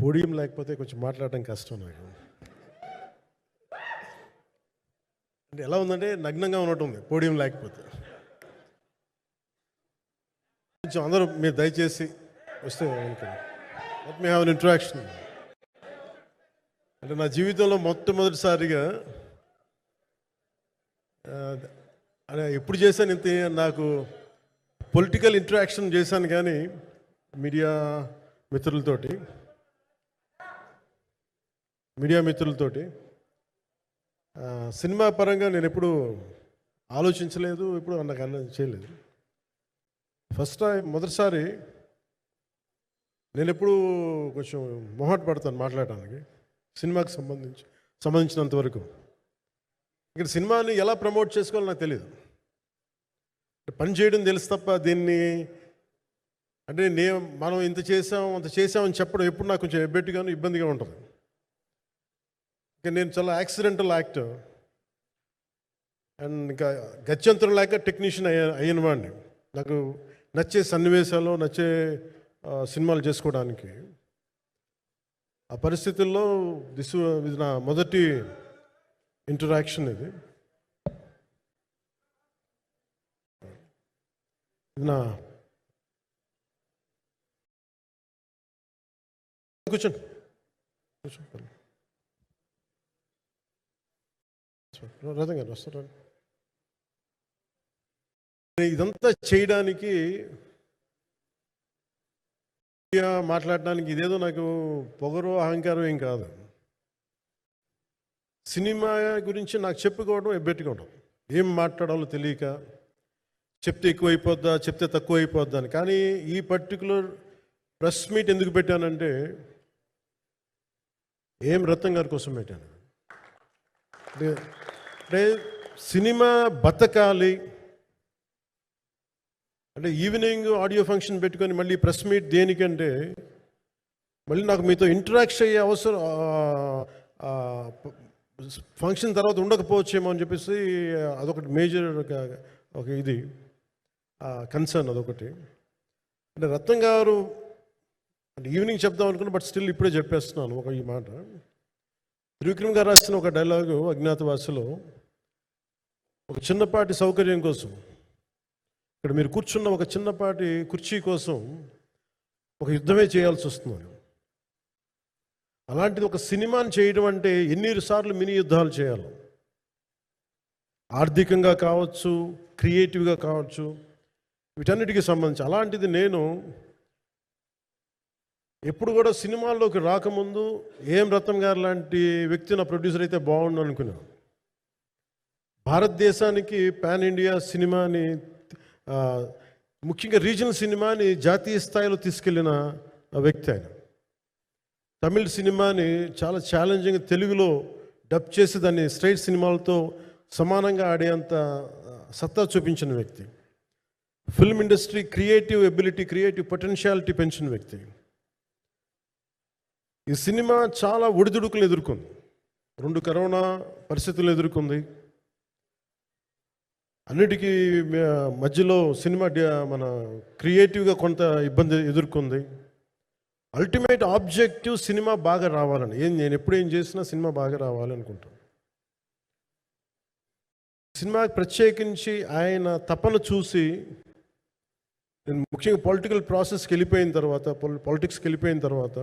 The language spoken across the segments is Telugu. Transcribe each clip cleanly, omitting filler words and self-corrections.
పోడియం లేకపోతే కొంచెం మాట్లాడడం కష్టం నాకు. అంటే ఎలా ఉందంటే నగ్నంగా ఉన్నట్టుంది పోడియం లేకపోతే. కొంచెం అందరూ మీరు దయచేసి వస్తే let me have an interaction. అంటే నా జీవితంలో మొట్టమొదటిసారిగా అదే ఎప్పుడు చేశాను ఇంత, నాకు పొలిటికల్ ఇంటరాక్షన్ చేశాను కానీ మీడియా మిత్రులతోటి సినిమా పరంగా నేను ఎప్పుడు ఆలోచించలేదు, ఎప్పుడు నాకు చేయలేదు. ఫస్ట్ టైం మొదటిసారి నేను ఎప్పుడు కొంచెం మొహాట పడతాను మాట్లాడటానికి సినిమాకి సంబంధించినంత వరకు. ఇక్కడ సినిమాని ఎలా ప్రమోట్ చేసుకోవాలో నాకు తెలియదు. పని చేయడం తెలుసు తప్ప దీన్ని అంటే మనం ఇంత చేసామని చెప్పడం ఎప్పుడు నాకు కొంచెం ఎబ్బెట్టుగాను ఇబ్బందిగా ఉంటుంది. ఇంకా నేను చాలా యాక్సిడెంటల్ యాక్టర్ అండ్ ఇంకా గత్యంతరం లేక టెక్నీషియన్ అయిన వాడిని. నాకు నచ్చే సన్నివేశాలు, నచ్చే సినిమాలు చేసుకోవడానికి. ఆ పరిస్థితుల్లో ఇది నా మొదటి ఇంటరాక్షన్. ఇది నా కూర్చోండి. రథం గారు వస్తారు. ఇదంతా చేయడానికి, మాట్లాడడానికి ఇదేదో నాకు పొగరు అహంకారం ఏం కాదు. సినిమా గురించి నాకు చెప్పుకోవడం ఎబ్బెట్టుకోవడం, ఏం మాట్లాడాలో తెలియక, చెప్తే ఎక్కువైపోద్దా చెప్తే తక్కువ అయిపోద్దా అని. కానీ ఈ పర్టికులర్ ప్రెస్ మీట్ ఎందుకు పెట్టానంటే ఏం రత్నం గారి కోసం పెట్టాను. అంటే సినిమా బతకాలి అంటే ఈవినింగ్ ఆడియో ఫంక్షన్ పెట్టుకొని మళ్ళీ ప్రెస్ మీట్ దేనికంటే మళ్ళీ నాకు మీతో ఇంటరాక్ట్ అయ్యే అవసరం ఫంక్షన్ తర్వాత ఉండకపోవచ్చేమో అని చెప్పేసి అదొకటి మేజర్ ఒక ఇది కన్సర్న్. అదొకటి. అంటే రత్నం గారు అంటే ఈవినింగ్ చెప్దాం అనుకున్నా, బట్ స్టిల్ ఇప్పుడే చెప్పేస్తున్నాను ఈ మాట. త్రివిక్రమ్ గారు రాసిన ఒక డైలాగు అజ్ఞాతవాసిలో, ఒక చిన్నపాటి సౌకర్యం కోసం, ఇక్కడ మీరు కూర్చున్న ఒక చిన్నపాటి కుర్చీ కోసం ఒక యుద్ధమే చేయాల్సి వస్తుంది. అలాంటిది ఒక సినిమాని చేయడం అంటే ఎన్నిసార్లు మినీ యుద్ధాలు చేయాలి, ఆర్థికంగా కావచ్చు, క్రియేటివ్గా కావచ్చు, వీటన్నిటికీ సంబంధించి. అలాంటిది నేను ఎప్పుడు కూడా సినిమాల్లోకి రాకముందు ఏం రత్నం గారు లాంటి వ్యక్తి నా ప్రొడ్యూసర్ అయితే బాగుండు అనుకున్నాను. భారతదేశానికి పాన్ ఇండియా సినిమాని, ముఖ్యంగా రీజనల్ సినిమాని జాతీయ స్థాయిలో తీసుకెళ్ళిన వ్యక్తి ఆయన. తమిళ సినిమాని చాలా ఛాలెంజింగ్ తెలుగులో డబ్ చేసి దాన్ని స్ట్రైట్ సినిమాలతో సమానంగా ఆడేంత సత్తా చూపించిన వ్యక్తి. Film industry creative ability, creative potentiality పెంచిన వ్యక్తి. ఈ సినిమా చాలా ఒడిదుడుకులు ఎదుర్కొంది, 2 కరోనా పరిస్థితులు ఎదుర్కొంది. అన్నిటికీ మధ్యలో సినిమా మన క్రియేటివ్గా కొంత ఇబ్బంది ఎదుర్కొంది. అల్టిమేట్ ఆబ్జెక్టివ్ సినిమా బాగా రావాలని, నేను ఎప్పుడు ఏం చేసినా సినిమా బాగా రావాలి అనుకుంటాను. సినిమాకి ప్రత్యేకించి ఆయన తపన చూసి నేను ముఖ్యంగా పొలిటికల్ ప్రాసెస్కి వెళ్ళిపోయిన తర్వాత, పాలిటిక్స్కి వెళ్ళిపోయిన తర్వాత,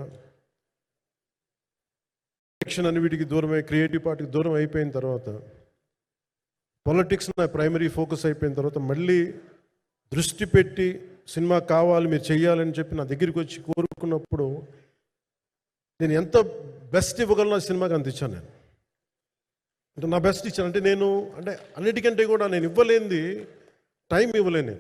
ఎలక్షన్ అని వీటికి దూరమై క్రియేటివ్ పార్టీకి దూరం అయిపోయిన తర్వాత, పాలిటిక్స్ నా ప్రైమరీ ఫోకస్ అయిపోయిన తర్వాత, మళ్ళీ దృష్టి పెట్టి సినిమా కావాలి మీరు చెయ్యాలని చెప్పి నా దగ్గరికి వచ్చి కోరుకున్నప్పుడు నేను ఎంత బెస్ట్ ఇవ్వగలను ఆ సినిమాకి అంత ఇచ్చాను. నేను అంటే నా బెస్ట్ ఇచ్చాను. అంటే నేను అంటే అన్నిటికంటే కూడా నేను ఇవ్వలేనిది టైం ఇవ్వలేను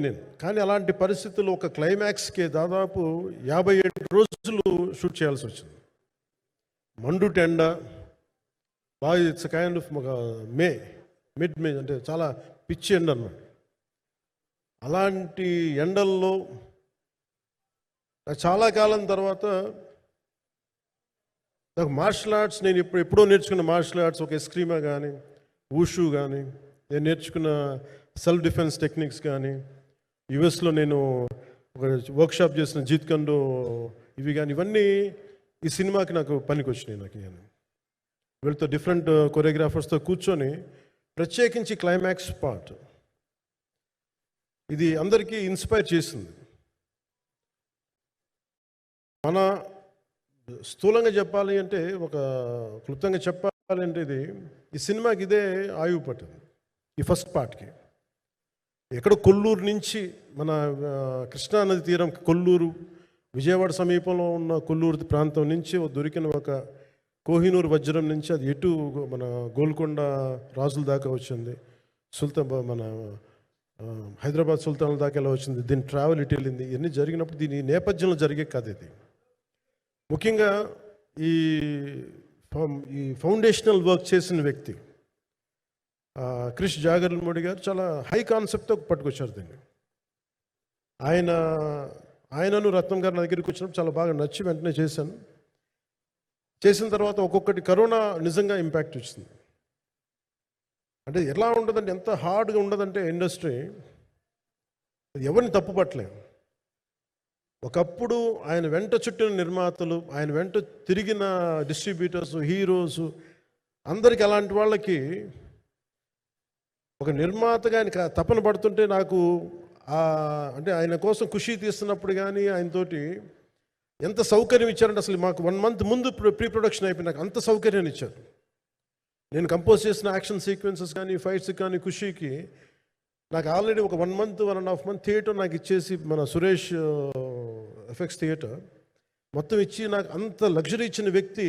నేను. కానీ అలాంటి పరిస్థితుల్లో ఒక క్లైమాక్స్కి దాదాపు 57 రోజులు షూట్ చేయాల్సి వచ్చింది. మండు టెండ బాగా, ఇట్స్ కైండ్ ఆఫ్ మిడ్ మే అంటే చాలా పిచ్చి ఎండ అన్నమాట. అలాంటి ఎండల్లో చాలా కాలం తర్వాత నాకు మార్షల్ ఆర్ట్స్, నేను ఎప్పుడో నేర్చుకున్న మార్షల్ ఆర్ట్స్, ఒక ఎస్క్రీమా కానీ, ఊషు కానీ, నేను నేర్చుకున్న సెల్ఫ్ డిఫెన్స్ టెక్నిక్స్ కానీ, యుఎస్లో నేను ఒక వర్క్షాప్ చేసిన జీత్ కండు ఇవి కానీ ఇవన్నీ ఈ సినిమాకి నాకు పనికి వచ్చినాయి. నాకు ఇవన్నీ వీళ్ళతో డిఫరెంట్ కొరియోగ్రాఫర్స్తో కూర్చొని ప్రత్యేకించి క్లైమాక్స్ పార్ట్ ఇది అందరికీ ఇన్స్పైర్ చేసింది. మన స్థూలంగా చెప్పాలి అంటే, ఒక క్లుప్తంగా చెప్పాలి అంటే, ఈ సినిమాకి ఇదే ఆయువు పట్టింది. ఈ ఫస్ట్ పార్ట్కి ఎక్కడ కొల్లూరు నుంచి మన కృష్ణానది తీరం కొల్లూరు, విజయవాడ సమీపంలో ఉన్న కొల్లూరు ప్రాంతం నుంచి దొరికిన ఒక కోహినూరు వజ్రం నుంచి అది ఎటు మన గోల్కొండ రాజుల దాకా వచ్చింది, మన హైదరాబాద్ సుల్తాన్ల దాకా ఎలా వచ్చింది, దీని ట్రావెల్ ఇటు వెళ్ళింది. ఇవన్నీ జరిగినప్పుడు దీని నేపథ్యంలో జరిగే కథ ఇది. ముఖ్యంగా ఈ ఫౌండేషనల్ వర్క్ చేసిన వ్యక్తి క్రిష్ జాగర్లమూడి గారు చాలా హై కాన్సెప్ట్తో పట్టుకొచ్చారు దీన్ని. ఆయనను రత్నం గారు నా దగ్గరికి వచ్చినప్పుడు చాలా బాగా నచ్చి వెంటనే చేశాను. చేసిన తర్వాత ఒక్కొక్కటి కరోనా నిజంగా ఇంపాక్ట్ వచ్చింది. అంటే ఎలా ఉండదంటే, ఎంత హార్డ్గా ఉండదంటే ఇండస్ట్రీ, ఎవరిని తప్పు పట్టలేము. ఒకప్పుడు ఆయన వెంట చుట్టిన నిర్మాతలు, ఆయన వెంట తిరిగిన డిస్ట్రిబ్యూటర్స్, హీరోస్ అందరికి అలాంటి వాళ్ళకి ఒక నిర్మాతగా ఆయన తపన పడుతుంటే నాకు అంటే ఆయన కోసం ఖుషి తీస్తున్నప్పుడు కానీ ఆయనతోటి ఎంత సౌకర్యం ఇచ్చారంటే, అసలు మాకు 1 month ముందు ప్రీ ప్రొడక్షన్ అయిపోయి నాకు అంత సౌకర్యాన్ని ఇచ్చారు. నేను కంపోజ్ చేసిన యాక్షన్ సీక్వెన్సెస్ కానీ ఫైట్స్ కానీ ఖుషీకి నాకు ఆల్రెడీ ఒక 1 month 1.5 month థియేటర్ నాకు ఇచ్చేసి, మన సురేష్ ఎఫెక్ట్స్ థియేటర్ మొత్తం ఇచ్చి నాకు అంత లగ్జరీ ఇచ్చిన వ్యక్తి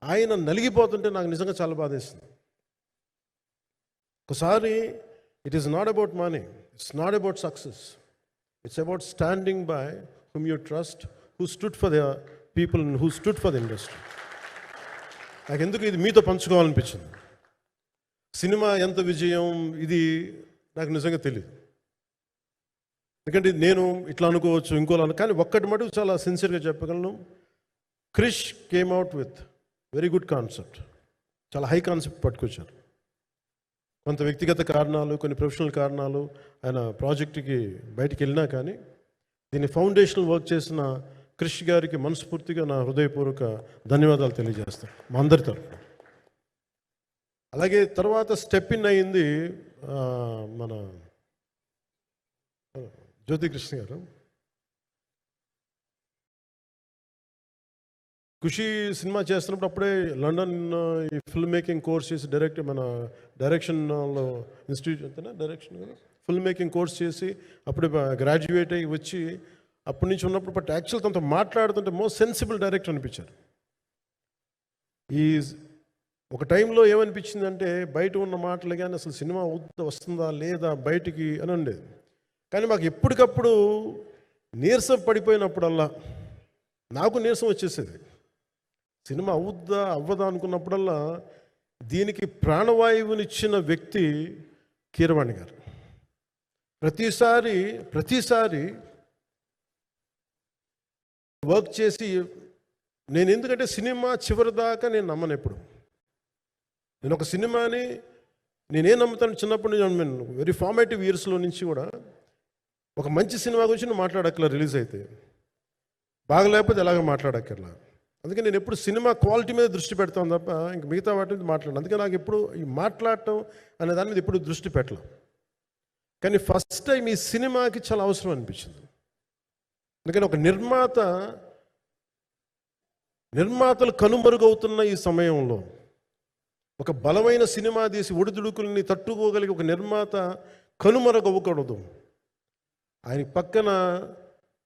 ఆయన నలిగిపోతుంటే నాకు నిజంగా చాలా బాధేస్తుంది. ఒకసారి it is not about money, it's not about success, it's about standing by whom you trust, who stood for the people and who stood for the industry. నాకు ఎందుకు ఇది మీతో పంచుకోవాలనిపించింది. సినిమా ఎంత విజయం ఇది నాకు నిజంగా తెలియదు, ఎందుకంటే నేను ఇట్లా అనుకోవచ్చు ఇంకోలా, కానీ ఒక్కటి మటుకు చాలా సిన్సియర్గా చెప్పగలను. Krish came out with very good concept, చాలా హై కాన్సెప్ట్ పట్టుకొచ్చారు. కొంత వ్యక్తిగత కారణాలు, కొన్ని ప్రొఫెషనల్ కారణాలు ఆయన ప్రాజెక్టుకి బయటికి వెళ్ళినా కానీ దీన్ని ఫౌండేషనల్ వర్క్ చేసిన క్రిష్ గారికి మనస్ఫూర్తిగా నా హృదయపూర్వక ధన్యవాదాలు తెలియజేస్తాను మా అందరి తరఫున. అలాగే తర్వాత స్టెప్ ఇన్ అయింది మన జ్యోతికృష్ణ గారు. ఖుషి సినిమా చేస్తున్నప్పుడు అప్పుడే లండన్ ఈ ఫిల్మ్ మేకింగ్ కోర్స్ చేసి మన డైరెక్షన్లో ఇన్స్టిట్యూట్ అంతేనా డైరెక్షన్ ఫిల్మ్ మేకింగ్ కోర్స్ చేసి అప్పుడే గ్రాడ్యుయేట్ అయ్యి వచ్చి అప్పటి నుంచి ఉన్నప్పుడు బట్ యాక్చువల్ తనతో మాట్లాడుతుంటే మోస్ట్ సెన్సిబుల్ డైరెక్టర్ అనిపించారు. ఈ ఒక టైంలో ఏమనిపించిందంటే, బయట ఉన్న మాటలు కానీ అసలు సినిమా వస్తుందా లేదా బయటికి అని ఉండేది. కానీ మాకు ఎప్పటికప్పుడు నీరసం పడిపోయినప్పుడల్లా నాకు నీరసం వచ్చేసేది. సినిమా అవుద్దా అవ్వదా అనుకున్నప్పుడల్లా దీనికి ప్రాణవాయువునిచ్చిన వ్యక్తి కీరవాణి గారు. ప్రతిసారి వర్క్ చేసి నేను, ఎందుకంటే సినిమా చివరి దాకా నేను నమ్మను. ఎప్పుడు నేను ఒక సినిమాని నేనేం నమ్ముతాను, చిన్నప్పటి నుంచి వెరీ ఫార్మేటివ్ ఇయర్స్లో నుంచి కూడా ఒక మంచి సినిమా గురించి నేను మాట్లాడక్కర్లా, రిలీజ్ అయితే బాగలేకపోతే ఎలాగ మాట్లాడక్కర్లా. అందుకే నేను ఎప్పుడు సినిమా క్వాలిటీ మీద దృష్టి పెడతాను తప్ప ఇంక మిగతా వాటి మీద మాట్లాడను. అందుకే నాకు ఎప్పుడు ఈ మాట్లాడటం అనే దాని మీద ఎప్పుడు దృష్టి పెట్టలేం. కానీ ఫస్ట్ టైం ఈ సినిమాకి చాలా అవసరం అనిపించింది. ఎందుకంటే ఒక నిర్మాతలు కనుమరుగవుతున్న ఈ సమయంలో ఒక బలమైన సినిమా తీసి ఒడిదుడుకుల్ని తట్టుకోగలిగి ఒక నిర్మాత కనుమరుగవ్వకూడదు. ఆయన పక్కన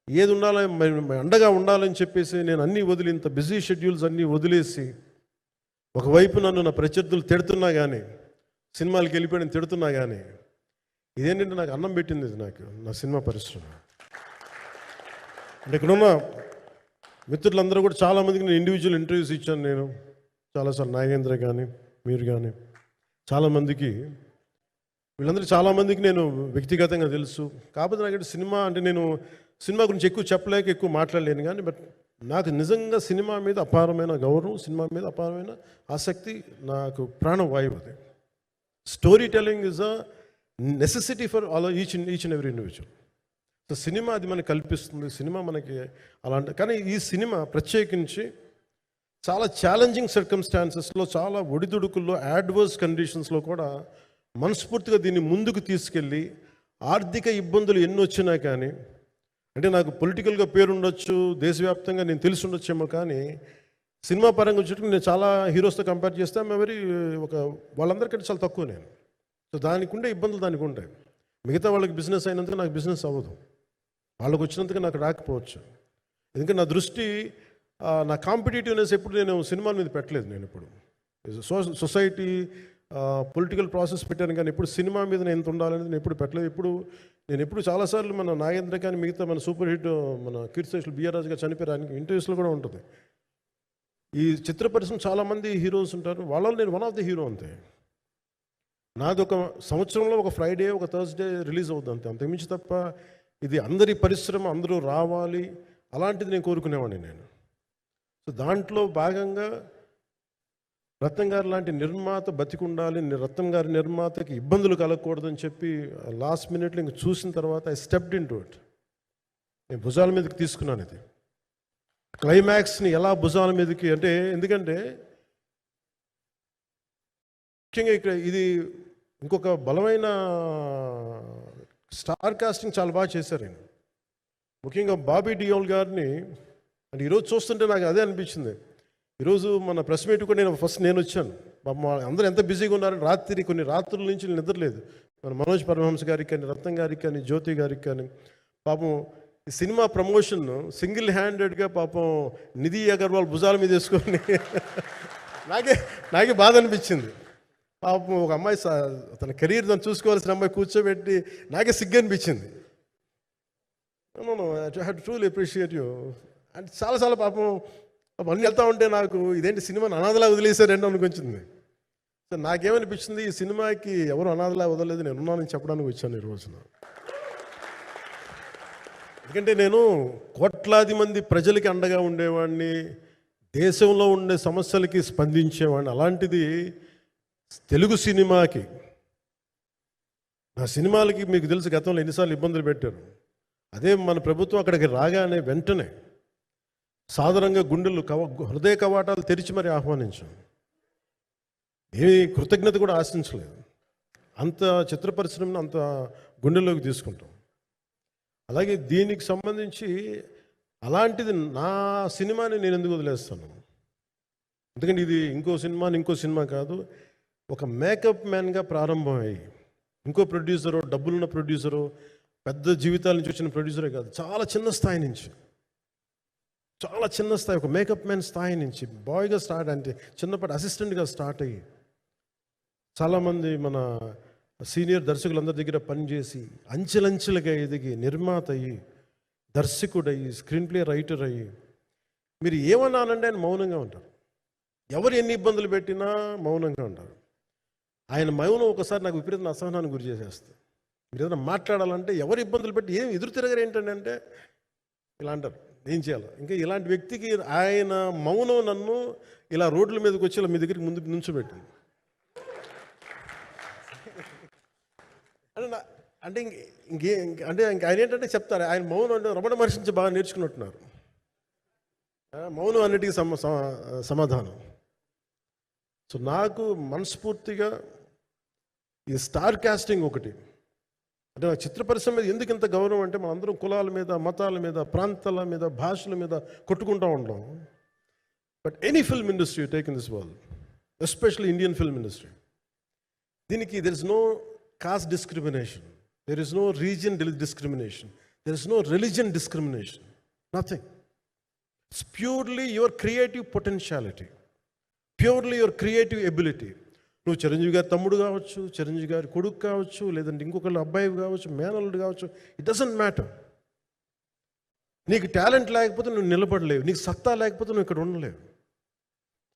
ఏది ఉండాలని, అండగా ఉండాలని చెప్పేసి నేను అన్నీ వదిలి, ఇంత బిజీ షెడ్యూల్స్ అన్నీ వదిలేసి, ఒకవైపు నన్ను నా ప్రత్యర్థులు తిడుతున్నా కానీ, సినిమాలకు వెళ్ళిపోయిన తిడుతున్నా కానీ, ఇదేంటంటే నాకు అన్నం పెట్టింది ఇది నాకు నా సినిమా పరిశ్రమ. అంటే ఇక్కడున్న మిత్రులందరూ కూడా చాలామందికి నేను ఇండివిజువల్ ఇంటర్వ్యూస్ ఇచ్చాను. నేను చాలాసార్లు నాగేంద్ర కానీ మీరు కానీ చాలామందికి, వీళ్ళందరూ చాలామందికి నేను వ్యక్తిగతంగా తెలుసు. కాకపోతే నాకు సినిమా అంటే నేను సినిమా గురించి ఎక్కువ చెప్పలేక ఎక్కువ మాట్లాడలేను. కానీ బట్ నాకు నిజంగా సినిమా మీద అపారమైన గౌరవం, సినిమా మీద అపారమైన ఆసక్తి, నాకు ప్రాణవాయువు అది. Story telling is a necessity for each and every individual. So cinema అది మనకి కల్పిస్తుంది, సినిమా మనకి అలాంటి. కానీ ఈ సినిమా ప్రత్యేకించి చాలా ఛాలెంజింగ్ సర్కమ్స్టాన్సెస్లో, చాలా ఒడిదుడుకుల్లో, యాడ్వర్స్ కండిషన్స్లో కూడా మనస్ఫూర్తిగా దీన్ని ముందుకు తీసుకెళ్ళి, ఆర్థిక ఇబ్బందులు ఎన్ని వచ్చినా కానీ, అంటే నాకు పొలిటికల్గా పేరుండొచ్చు, దేశవ్యాప్తంగా నేను తెలిసి ఉండొచ్చేమో, కానీ సినిమా పరంగా వచ్చేటప్పుడు నేను చాలా హీరోస్తో కంపేర్ చేస్తే వెరీ వాళ్ళందరికంటే చాలా తక్కువ నేను. సో దానికి ఉండే ఇబ్బందులు దానికి ఉంటాయి. మిగతా వాళ్ళకి బిజినెస్ అయినందుకు నాకు బిజినెస్ అవ్వదు, వాళ్ళకు వచ్చినందుకు నాకు రాకపోవచ్చు. ఎందుకంటే నా దృష్టి, నా కాంపిటేటివ్నెస్ ఎప్పుడు నేను సినిమాల మీద పెట్టలేదు. నేను ఇప్పుడు సొసైటీ పొలిటికల్ ప్రాసెస్ పెట్టాను, కానీ ఎప్పుడు సినిమా మీద నేను ఎంత ఉండాలనేది నేను ఎప్పుడు పెట్టలేదు. నేను ఎప్పుడు చాలాసార్లు మన నాగేంద్ర కానీ మిగతా మన సూపర్ హిట్ మన కీర్తిశేషులు బిఆర్ రాజు గారు చనిపోయారు, ఇంటర్వ్యూస్లో కూడా ఉంటుంది. ఈ చిత్ర పరిశ్రమ చాలామంది హీరోస్ ఉంటారు, వాళ్ళలో నేను వన్ ఆఫ్ ది హీరో అంతే. నాది ఒక సంవత్సరంలో ఒక ఫ్రైడే, ఒక థర్స్డే రిలీజ్ అవుతుంది అంతే, అంతకుమించి తప్ప ఇది అందరి పరిశ్రమ, అందరూ రావాలి అలాంటిది నేను కోరుకునేవాడిని నేను. సో దాంట్లో భాగంగా రత్నం గారు లాంటి నిర్మాత బతికుండాలి, రత్నం గారి నిర్మాతకి ఇబ్బందులు కలగకూడదని చెప్పి లాస్ట్ మినిట్లో ఇంక చూసిన తర్వాత I stepped in to it. నేను భుజాల మీదకి తీసుకున్నాను ఇది. క్లైమాక్స్ని ఎలా భుజాల మీదకి అంటే, ఎందుకంటే ముఖ్యంగా ఇక్కడ ఇది ఇంకొక బలమైన స్టార్ కాస్టింగ్ చాలా బాగా చేశారు ఆయన. ముఖ్యంగా బాబీ డియోల్ గారిని అంటే ఈరోజు చూస్తుంటే నాకు అదే అనిపించింది. ఈరోజు మన ప్రెస్ మీట్ కూడా నేను వచ్చాను. అందరూ ఎంత బిజీగా ఉన్నారని కొన్ని రాత్రుల నుంచి నిద్రలేదు. మన మనోజ్ పరమహంస గారికి కానీ, రత్నం గారికి కానీ, జ్యోతి గారికి కానీ, పాపం ఈ సినిమా ప్రమోషన్ సింగిల్ హ్యాండెడ్గా పాపం నిధి అగర్వాల్ భుజాల మీద వేసుకొని నాకే బాధ అనిపించింది. పాపం ఒక అమ్మాయి తన కెరీర్ తను చూసుకోవాల్సిన అమ్మాయి కూర్చోబెట్టి నాకే సిగ్గు అనిపించింది. I have to truly appreciate you. అంటే చాలా పాపం అన్నీ వెళ్తూ ఉంటే నాకు ఇదేంటి సినిమాని అనాథలా వదిలేశారండి అనిపించింది. సో నాకేమనిపించింది, ఈ సినిమాకి ఎవరు అనాథలా వదలలేదు, నేను ఉన్నానని చెప్పడానికి వచ్చాను ఈ రోజున. ఎందుకంటే నేను కోట్లాది మంది ప్రజలకి అండగా ఉండేవాడిని, దేశంలో ఉండే సమస్యలకి స్పందించేవాడిని. అలాంటిది తెలుగు సినిమాకి, నా సినిమాలకి మీకు తెలుసు గతంలో ఎన్నిసార్లు ఇబ్బందులు పెట్టారు. అదే మన ప్రభుత్వం అక్కడికి రాగానే వెంటనే సాధారణంగా హృదయ కవాటాలు తెరిచి మరి ఆహ్వానించాం. ఏమి కృతజ్ఞత కూడా ఆశించలేదు. అంత చిత్ర పరిశ్రమను అంత గుండెల్లోకి తీసుకుంటాం. అలాగే దీనికి సంబంధించి అలాంటిది నా సినిమాని నేను ఎందుకు వదిలేస్తాను? ఎందుకంటే ఇది ఇంకో సినిమా కాదు, ఒక మేకప్ మ్యాన్గా ప్రారంభమయ్యి ఇంకో ప్రొడ్యూసరు, డబ్బులున్న ప్రొడ్యూసరు, పెద్ద జీవితాల నుంచి వచ్చిన ప్రొడ్యూసరే కాదు, చాలా చిన్న స్థాయి నుంచి, ఒక మేకప్ మ్యాన్ స్థాయి నుంచి బాయ్గా స్టార్ట్, అంటే చిన్నపాటి అసిస్టెంట్గా స్టార్ట్ అయ్యి చాలామంది మన సీనియర్ దర్శకులందరి దగ్గర పనిచేసి అంచెలంచెలుగా ఎదిగి నిర్మాత అయ్యి, దర్శకుడయ్యి, స్క్రీన్ ప్లే రైటర్ అయ్యి, మీరు ఏమన్నానంటే ఆయన మౌనంగా ఉంటారు. ఎవరు ఎన్ని ఇబ్బందులు పెట్టినా మౌనంగా ఉంటారు. ఆయన మౌనం ఒకసారి నాకు విపరీత అసహనానికి గురి చేసేస్తుంది. మీరు ఏదైనా మాట్లాడాలంటే ఎవరు ఇబ్బందులు పెట్టి ఏం ఎదురు తిరగరు ఏంటంటే అంటే ఇలా అంటారు, ఏం చేయాలి. ఇంకా ఇలాంటి వ్యక్తికి ఆయన మౌనం నన్ను ఇలా రోడ్ల మీదకి వచ్చి ఇలా మీ దగ్గరికి ముందుకు నుంచోబెట్టింది. అంటే ఆయన ఏంటంటే చెప్తారు, ఆయన మౌనం అంటే రమణ మహర్షి నుంచి బాగా నేర్చుకున్నట్టున్నారు. మౌనం అన్నిటికీ సమాధానం. సో నాకు మనస్ఫూర్తిగా ఈ స్టార్ కాస్టింగ్ ఒకటి అంటే నాకు చిత్ర పరిశ్రమ మీద ఎందుకు ఇంత గౌరవం అంటే, మనందరం కులాల మీద, మతాల మీద, ప్రాంతాల మీద, భాషల మీద కొట్టుకుంటూ ఉంటాం. But any film industry take in this world, especially Indian film industry, దీనికి there is no caste discrimination, there is no region discrimination, there is no religion discrimination, nothing. It's purely your creative potentiality, purely your creative ability. నువ్వు చిరంజీవి గారి తమ్ముడు కావచ్చు, చిరంజీవి గారి కొడుకు కావచ్చు, లేదంటే ఇంకొకళ్ళు అబ్బాయి కావచ్చు, మేనల్లుడు కావచ్చు, ఇట్ డజంట్ మ్యాటర్. నీకు టాలెంట్ లేకపోతే నువ్వు నిలబడలేవు, నీకు సత్తా లేకపోతే నువ్వు ఇక్కడ ఉండలేవు.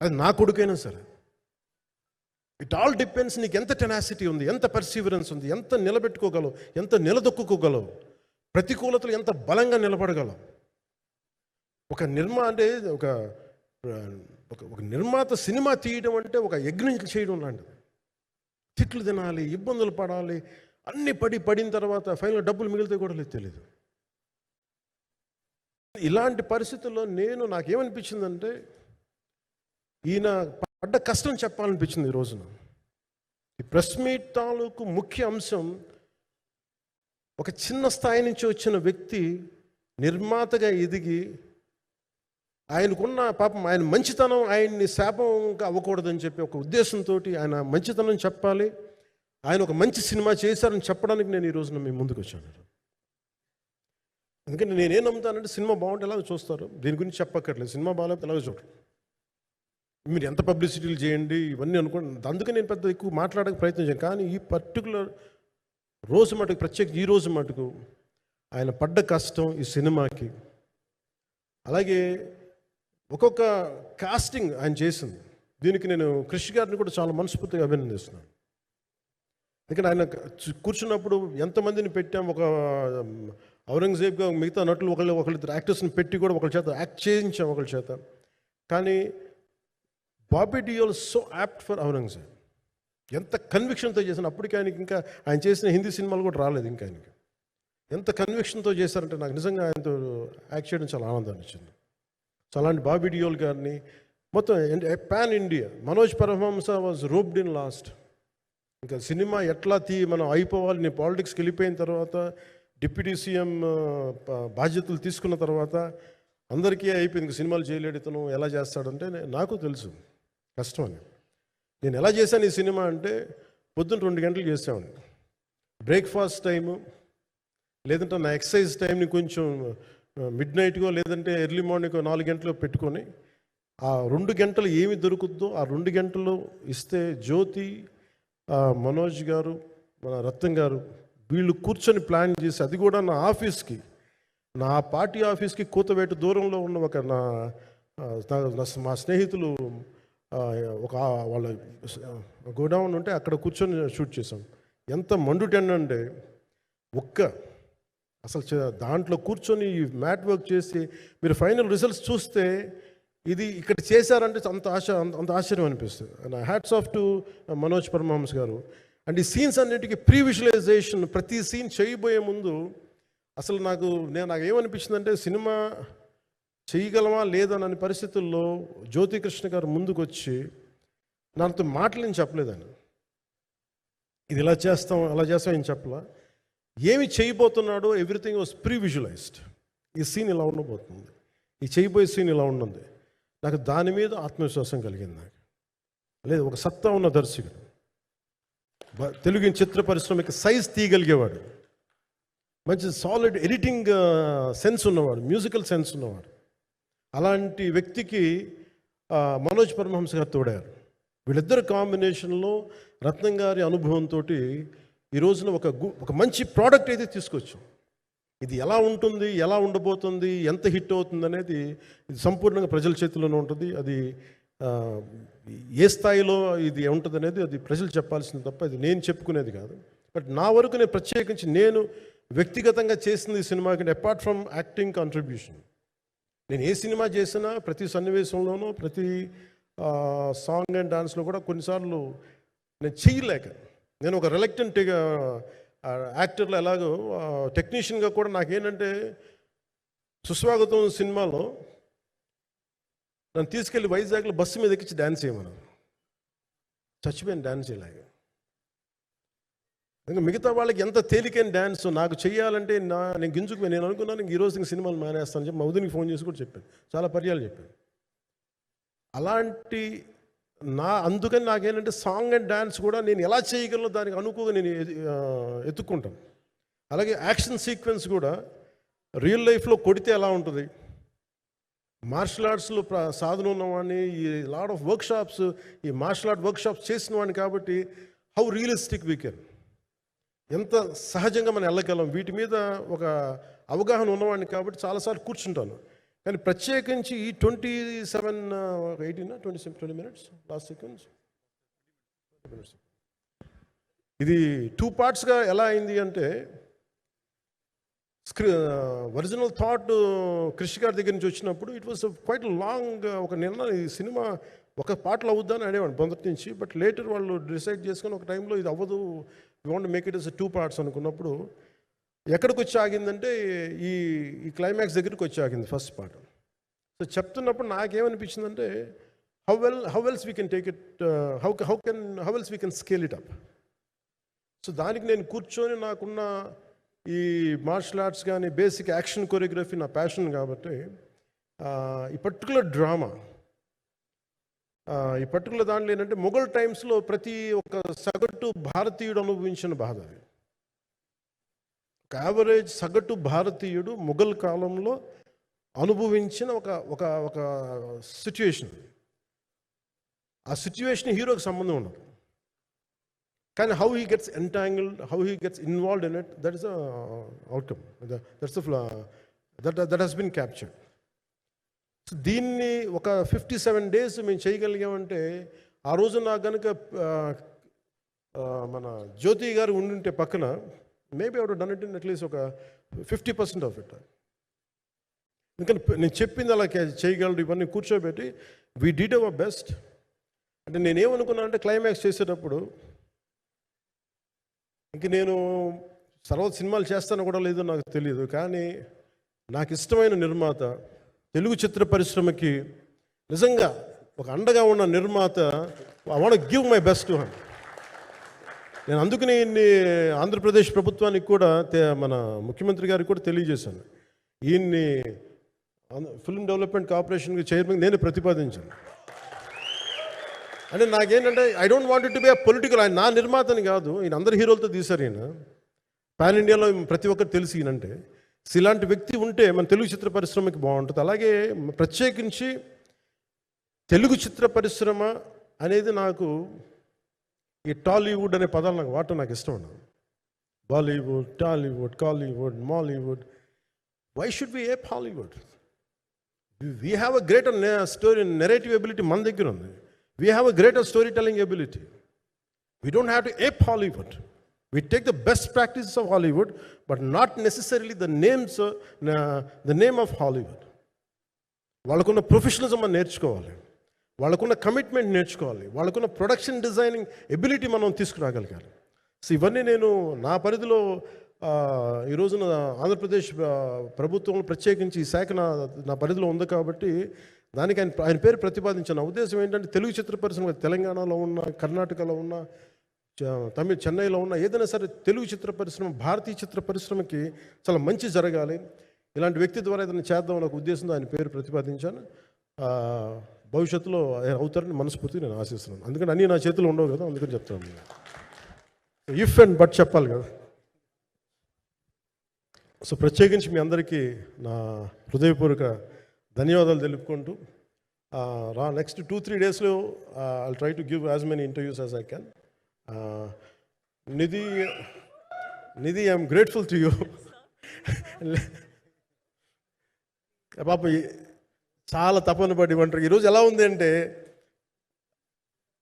అది నా కొడుకైనా సరే. ఇట్ ఆల్ డిపెండ్స్ నీకు ఎంత టెనాసిటీ ఉంది, ఎంత పర్సీవరెన్స్ ఉంది, ఎంత నిలబెట్టుకోగలవు, ఎంత నిలదొక్కుకోగలవు, ప్రతికూలతలు ఎంత బలంగా నిలబడగలవు. ఒక నిర్మాత సినిమా తీయడం అంటే ఒక యజ్ఞం చేయడం లాంటిది. తిట్లు తినాలి, ఇబ్బందులు పడాలి, అన్నీ పడిన తర్వాత ఫైనల్ డబ్బులు మిగిలితే కూడా లేదు తెలియదు. ఇలాంటి పరిస్థితుల్లో నాకేమనిపించిందంటే ఈయన పడ్డ కష్టం చెప్పాలనిపించింది ఈ రోజున. ఈ ప్రెస్ మీట్ తాలూకు ముఖ్య అంశం, ఒక చిన్న స్థాయి నుంచి వచ్చిన వ్యక్తి నిర్మాతగా ఎదిగి ఆయనకున్న పాపం ఆయన మంచితనం ఆయన్ని శాపంగా అవ్వకూడదని చెప్పి ఒక ఉద్దేశంతో ఆయన మంచితనం చెప్పాలి, ఆయన ఒక మంచి సినిమా చేశారని చెప్పడానికి నేను ఈ రోజున మీ ముందుకు వచ్చాను. ఎందుకంటే నేనేం నమ్ముతానంటే సినిమా బాగుంటే ఎలాగో చూస్తారు, దీని గురించి చెప్పక్కర్లేదు. సినిమా బాగాలేకపోతే ఎలాగో చూడరు, మీరు ఎంత పబ్లిసిటీలు చేయండి ఇవన్నీ అనుకోండి. అందుకే నేను పెద్ద ఎక్కువ మాట్లాడడానికి ప్రయత్నం చేయను. కానీ ఈ పర్టికులర్ రోజు మటుకు, ప్రత్యేక ఈ రోజు మటుకు ఆయన పడ్డ కష్టం ఈ సినిమాకి, అలాగే ఒక్కొక్క కాస్టింగ్ ఆయన చేసింది, దీనికి నేను కృషి గారిని కూడా చాలా మనస్ఫూర్తిగా అభినందిస్తున్నాను. ఎందుకంటే ఆయన కూర్చున్నప్పుడు ఎంతమందిని పెట్టాం, ఒక ఔరంగజేబ్గా మిగతా నటులు ఒకళ్ళిద్దరు యాక్టర్స్ని పెట్టి కూడా ఒకళ్ళ చేత యాక్ట్ చేయించాం ఒకళ్ళ చేత. కానీ Bobby Deol so apt for Aurangzeb, ఎంత కన్విక్షన్తో చేసిన, అప్పటికి ఆయనకి ఇంకా ఆయన చేసిన హిందీ సినిమాలు కూడా రాలేదు ఇంకా ఆయనకి. ఎంత కన్విక్షన్తో చేశారంటే నాకు నిజంగా ఆయనతో యాక్ట్ చేయడం చాలా ఆనందాన్ని ఇచ్చింది. సో అలాంటి బాబీ డియోల్ గారిని మొత్తం pan India, Manoj Paramahamsa was roped in last. ఇంకా సినిమా ఎట్లా మనం అయిపోవాలి, నేను పాలిటిక్స్కి వెళ్ళిపోయిన తర్వాత, డిప్యూటీ సీఎం బాధ్యతలు తీసుకున్న తర్వాత అందరికీ అయిపోయింది, సినిమాలు చేయలేడు ఇతను, ఎలా చేస్తాడంటే నాకు తెలుసు కష్టం అని. నేను ఎలా చేశాను ఈ సినిమా అంటే, పొద్దున్న 2 గంటలు చేసామండి, బ్రేక్ఫాస్ట్ టైము, లేదంటే నా ఎక్సర్సైజ్ టైంని కొంచెం మిడ్ నైట్గో లేదంటే ఎర్లీ మార్నింగ్ 4 గంటలు పెట్టుకొని, ఆ 2 గంటలు ఏమి దొరుకుద్దో ఆ 2 గంటలు ఇస్తే జ్యోతి, మనోజ్ గారు, మన రత్నం గారు వీళ్ళు కూర్చొని ప్లాన్ చేసి, అది కూడా నా ఆఫీస్కి, నా పార్టీ ఆఫీస్కి కూతవేటు దూరంలో ఉన్న ఒక మా స్నేహితులు ఒక వాళ్ళ గోడౌన్ ఉంటే అక్కడ కూర్చొని షూట్ చేసాం. ఎంత మండుటెండ అంటే అసలు దాంట్లో కూర్చొని మ్యాట్ వర్క్ చేసి మీరు ఫైనల్ రిజల్ట్స్ చూస్తే ఇది ఇక్కడ చేశారంటే అంత ఆశ్చర్యం అనిపిస్తుంది. Hats off to Manoj Paramahamsa garu. And ఈ సీన్స్ అన్నిటికీ ప్రీ విజువలైజేషన్, ప్రతి సీన్ చేయబోయే ముందు అసలు నాకు ఏమనిపించిందంటే, సినిమా చేయగలమా లేదనని పరిస్థితుల్లో జ్యోతికృష్ణ గారు ముందుకు వచ్చి నాతో మాటలు నేను చెప్పలేదని, ఇది ఇలా చేస్తాం అలా చేస్తాం ఏం చెప్పలా, ఏమి చేయబోతున్నాడో ఎవ్రీథింగ్ వాజ్ ప్రీ విజువలైజ్డ్. ఈ సీన్ ఇలా ఉండబోతుంది, ఈ చేయబోయే సీన్ ఇలా ఉన్నది. నాకు దాని మీద ఆత్మవిశ్వాసం కలిగింది. నాకు లేదు, ఒక సత్తా ఉన్న దర్శకుడు, తెలుగు చిత్ర పరిశ్రమకి సైజ్ తీయగలిగేవాడు, మంచి సాలిడ్ ఎడిటింగ్ సెన్స్ ఉన్నవాడు, మ్యూజికల్ సెన్స్ ఉన్నవాడు. అలాంటి వ్యక్తికి మనోజ్ పరమహంస గారు తోడారు. వీళ్ళిద్దరు కాంబినేషన్లో రత్నం గారి అనుభవంతో ఈ రోజున ఒక మంచి ప్రోడక్ట్ అయితే తీసుకొచ్చాం. ఇది ఎలా ఉంటుంది, ఎలా ఉండబోతుంది, ఎంత హిట్ అవుతుంది అనేది ఇది సంపూర్ణంగా ప్రజల చేతిలోనే ఉంటుంది. అది ఏ స్థాయిలో ఇది ఉంటుంది అనేది అది ప్రజలు చెప్పాల్సింది తప్ప ఇది నేను చెప్పుకునేది కాదు. బట్ నా వరకు నేను ప్రత్యేకించి నేను వ్యక్తిగతంగా చేసింది ఈ సినిమాకి, అపార్ట్ ఫ్రమ్ యాక్టింగ్ కాంట్రిబ్యూషన్, నేను ఏ సినిమా చేసినా ప్రతి సన్నివేశంలోనూ ప్రతి సాంగ్ అండ్ డాన్స్లో కూడా కొన్నిసార్లు నేను చేయలేక, నేను ఒక రిలక్టెంట్ యాక్టర్లో ఎలాగో టెక్నీషియన్గా కూడా నాకేంటంటే, సుస్వాగతం సినిమాలో నన్ను తీసుకెళ్ళి వైజాగ్లో బస్సు మీద ఎక్కించి డ్యాన్స్ చేయమన్నారు. చచ్చిపోయాను డ్యాన్స్ చేయలేక. ఇంకా మిగతా వాళ్ళకి ఎంత తేలికైన డ్యాన్స్ నాకు చేయాలంటే నేను గింజుకుపోయి నేను అనుకున్నాను ఈ రోజు ఇంక సినిమాలు మానేస్తాను చెప్పి మా వదినికి ఫోన్ చేసి కూడా చెప్పాను, చాలా పర్యాలు చెప్పాను. అలాంటి అందుకని నాకేంటంటే సాంగ్ అండ్ డ్యాన్స్ కూడా నేను ఎలా చేయగలను దానికి అనుకోగా నేను ఎత్తుక్కుంటాను. అలాగే యాక్షన్ సీక్వెన్స్ కూడా రియల్ లైఫ్లో కొడితే ఎలా ఉంటుంది, మార్షల్ ఆర్ట్స్లో సాధన ఉన్నవాడిని, ఈ లాట్ ఆఫ్ వర్క్షాప్స్, ఈ మార్షల్ ఆర్ట్ వర్క్షాప్స్ చేసిన వాడిని కాబట్టి హౌ రియలిస్టిక్ వీ కెన్, ఎంత సహజంగా మనం వెళ్ళగలం, వీటి మీద ఒక అవగాహన ఉన్నవాడిని కాబట్టి చాలాసార్లు కూర్చుంటాను. కానీ ప్రత్యేకించి ఈ 20 minutes లాస్ట్ సెకండ్స్ ఇది 2 partsగా ఎలా అయింది అంటే, ఒరిజినల్ థాట్ కృషి గారి దగ్గర నుంచి వచ్చినప్పుడు ఇట్ వాస్ క్వైట్ లాంగ్. ఒక నిర్ణయం, ఈ సినిమా ఒక పాటలు అవుద్దని అనేవాడు మొదటి నుంచి. బట్ లేటర్ వాళ్ళు డిసైడ్ చేసుకొని ఒక టైంలో ఇది అవ్వదు, we want make it as 2 parts అనుకున్నప్పుడు ఎక్కడికి వచ్చి ఆగిందంటే ఈ ఈ క్లైమాక్స్ దగ్గరికి వచ్చి ఆగింది ఫస్ట్ పార్ట్. సో చెప్తున్నప్పుడు నాకేమనిపించిందంటే how else we can take it, how else we can scale it up. So దానికి నేను కూర్చొని నాకున్న ఈ మార్షల్ ఆర్ట్స్ కానీ బేసిక్ యాక్షన్ కొరియోగ్రఫీ నా ప్యాషన్ కాబట్టి ఈ పర్టికులర్ డ్రామా, ఈ పర్టికులర్ దాంట్లో ఏంటంటే మొఘల్ టైమ్స్లో ప్రతి ఒక్క సగటు భారతీయుడు అనుభవించిన బాధ అది. ఒక యావరేజ్ సగటు భారతీయుడు మొఘల్ కాలంలో అనుభవించిన ఒక ఒక ఒక సిచ్యువేషన్. ఆ సిచ్యువేషన్ హీరోకి సంబంధం ఉండదు, కానీ how he gets entangled, how he gets involved in it, that is the outcome, that he's been captured. So దీన్ని ఒక 57 days మేము చేయగలిగామంటే, ఆ రోజు నాకు కనుక మన జ్యోతి గారు ఉండుంటే పక్కన, maybe I would done it in at least ఒక 50% ఆఫ్ ఇట్. ఎందుకంటే నేను చెప్పింది అలా చేయగలరు ఇవన్నీ కూర్చోబెట్టి వీ డిడ్ అవర్ బెస్ట్. అంటే నేనేమనుకున్నానంటే క్లైమాక్స్ చేసేటప్పుడు ఇంక నేను తర్వాత సినిమాలు చేస్తానో కూడా లేదో నాకు తెలియదు, కానీ నాకు ఇష్టమైన నిర్మాత, తెలుగు చిత్ర పరిశ్రమకి నిజంగా ఒక అండగా ఉన్న నిర్మాత, I want give my best to him. నేను అందుకని ఆంధ్రప్రదేశ్ ప్రభుత్వానికి కూడా మన ముఖ్యమంత్రి గారికి కూడా తెలియజేశాను, ఈయన్ని ఫిల్మ్ డెవలప్మెంట్ కార్పొరేషన్కి చైర్మన్ నేను ప్రతిపాదించాను. అంటే నాకేంటంటే I don't want to be a political, ఆయన నా నిర్మాతని కాదు, ఈయన అందరు హీరోలతో తీశారు, ఈయన పాన్ ఇండియాలో ప్రతి ఒక్కరు తెలిసి ఈయనంటే. ఇలాంటి వ్యక్తి ఉంటే మన తెలుగు చిత్ర పరిశ్రమకి బాగుంటుంది. అలాగే ప్రత్యేకించి తెలుగు చిత్ర పరిశ్రమ అనేది నాకు ఈ టాలీవుడ్ అనే పదాలు నాకు వాడటం నాకు ఇష్టం ఉండదు. Bollywood, Tollywood, Kollywood, Mollywood, why should we ape Hollywood? We have a greater story narrative ability మన దగ్గర ఉంది. We have a greater storytelling ability. We don't have to ape Hollywood. We take the best practices of Hollywood, but not necessarily the name of Hollywood. వాళ్ళకున్న ప్రొఫెషనలిజం మనం నేర్చుకోవాలి, వాళ్ళకున్న కమిట్మెంట్ నేర్చుకోవాలి, వాళ్ళకున్న ప్రొడక్షన్ డిజైనింగ్ ఎబిలిటీ మనం తీసుకురాగలగాలి. సో ఇవన్నీ నేను నా పరిధిలో ఈ రోజున ఆంధ్రప్రదేశ్ ప్రభుత్వంలో ప్రత్యేకించి ఈ శాఖ నా పరిధిలో ఉంది కాబట్టి దానికి ఆయన పేరు ప్రతిపాదించిన ఉద్దేశం ఏంటంటే, తెలుగు చిత్ర పరిశ్రమ తెలంగాణలో ఉన్న, కర్ణాటకలో ఉన్న, చెన్నైలో ఉన్న ఏదైనా సరే తెలుగు చిత్ర పరిశ్రమ, భారతీయ చిత్ర పరిశ్రమకి చాలా మంచి జరగాలి, ఇలాంటి వ్యక్తి ద్వారా ఏదైనా చేద్దాం అనే ఉద్దేశంతో ఆయన పేరు ప్రతిపాదించాను. భవిష్యత్తులో అవుతారని మనస్ఫూర్తిగా నేను ఆశిస్తున్నాను. అందుకని అన్నీ నా చేతులు ఉండవు కదా, అందుకని చెప్తాను. ఇఫ్ అండ్ బట్ చెప్పాలి కదా. సో ప్రత్యేకించి మీ అందరికీ నా హృదయపూర్వక ధన్యవాదాలు తెలుపుకుంటూ, నెక్స్ట్ 2-3 daysలో I try to give as many interviews as I can. Nidhi, I'm grateful to you. పాప చాలా తపన పడి ఇవ్వంటారు. ఈరోజు ఎలా ఉంది అంటే,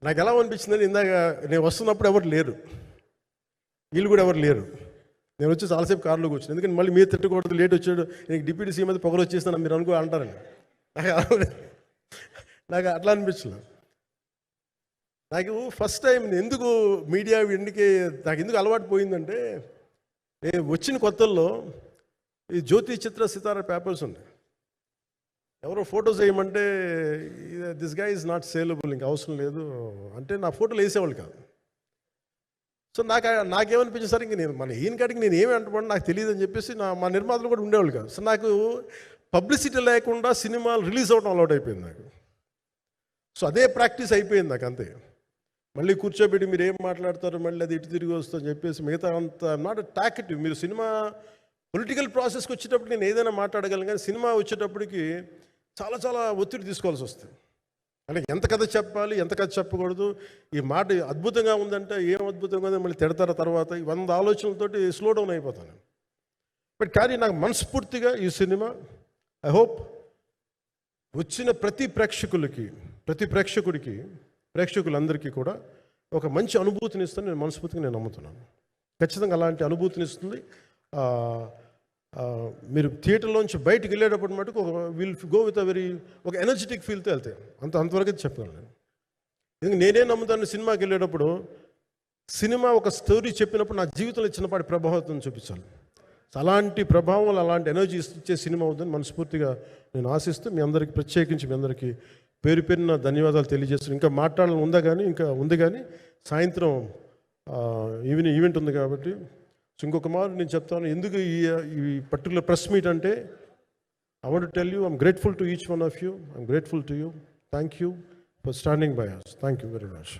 నాకు ఎలా అనిపించిందని, ఇందాక నేను వస్తున్నప్పుడు ఎవరు లేరు, వీళ్ళు కూడా ఎవరు లేరు. నేను వచ్చి చాలాసేపు కారులో కూర్చుని, ఎందుకంటే మళ్ళీ మీరు తిట్టకూడదు, లేట్ వచ్చాడు, నీకు డిప్యూటీ సీఎం అయితే పొగరు వచ్చేస్తాను మీరు అంటారండి. నాకు అట్లా అనిపించలేదు. నాకు ఫస్ట్ టైం ఎందుకు మీడియా నాకు ఎందుకు అలవాటు పోయిందంటే, వచ్చిన కొత్తల్లో ఈ జ్యోతి చిత్ర సితార పేపర్స్ ఉన్నాయి. ఎవరో ఫోటోస్ వేయమంటే దిస్ గా ఈజ్ నాట్ సేలబుల్, ఇంకా అవసరం లేదు అంటే నా ఫోటోలు వేసేవాళ్ళు కాదు. సో నాకేమనిపించింది, సరే ఇంక నేను ఈయన కాడికి నేను ఏమి అంటున్నాను నాకు తెలియదు అని చెప్పేసి మా నిర్మాతలు కూడా ఉండేవాళ్ళు కాదు. సో నాకు పబ్లిసిటీ లేకుండా సినిమాలు రిలీజ్ అవ్వడం అలవాటు అయిపోయింది నాకు. సో అదే ప్రాక్టీస్ అయిపోయింది నాకు, అంతే. మళ్ళీ కూర్చోబెట్టి మీరు ఏం మాట్లాడతారు, మళ్ళీ అది ఇటు తిరిగి వస్తుందని చెప్పేసి మిగతా అంత నాట్ టాకెటివ్. మీరు సినిమా పొలిటికల్ ప్రాసెస్కి వచ్చేటప్పుడు నేను ఏదైనా మాట్లాడగలను, కానీ సినిమా వచ్చేటప్పటికి చాలా చాలా ఒత్తిడి తీసుకోవాల్సి వస్తుంది. అంటే ఎంత కథ చెప్పాలి, ఎంత కథ చెప్పకూడదు, ఈ మాట అద్భుతంగా ఉందంటే ఏం అద్భుతంగా ఉందని మళ్ళీ తిడతారు, తర్వాత 100 ఆలోచనలతోటి స్లో డౌన్ అయిపోతాను. బట్ కానీ నాకు మనస్ఫూర్తిగా ఈ సినిమా ఐ హోప్ వచ్చిన ప్రతి ప్రేక్షకులందరికీ కూడా ఒక మంచి అనుభూతిని ఇస్తుందని నేను మనస్ఫూర్తిగా నమ్ముతున్నాను. ఖచ్చితంగా అలాంటి అనుభూతిని ఇస్తుంది. మీరు థియేటర్లోంచి బయటకు వెళ్ళేటప్పుడు మటుకు విల్ గో విత్ ఒక ఎనర్జెటిక్ ఫీల్తో వెళ్తాయి. అంతవరకు చెప్పాను నేను. ఎందుకంటే నేనే నమ్ముతాను, సినిమాకి వెళ్ళేటప్పుడు సినిమా ఒక స్టోరీ చెప్పినప్పుడు నా జీవితంలో చిన్నపాటి ప్రభావితం చూపించాలి. అలాంటి ప్రభావం, అలాంటి ఎనర్జీ ఇచ్చే సినిమా అవుతుందని మనస్ఫూర్తిగా నేను ఆశిస్తూ మీ అందరికీ ప్రత్యేకించి మీ అందరికీ పేరు పేరున ధన్యవాదాలు తెలియజేస్తున్నాను. ఇంకా మాట్లాడాలని ఉంది కానీ సాయంత్రం ఈవెంట్ ఉంది కాబట్టి ఇంకొక మారు నేను చెప్తాను ఎందుకు ఈ పర్టికులర్ ప్రెస్ మీట్ అంటే I want to tell you, I'm grateful to each one of you. I'm grateful to you. Thank you for standing by us. Thank you very much.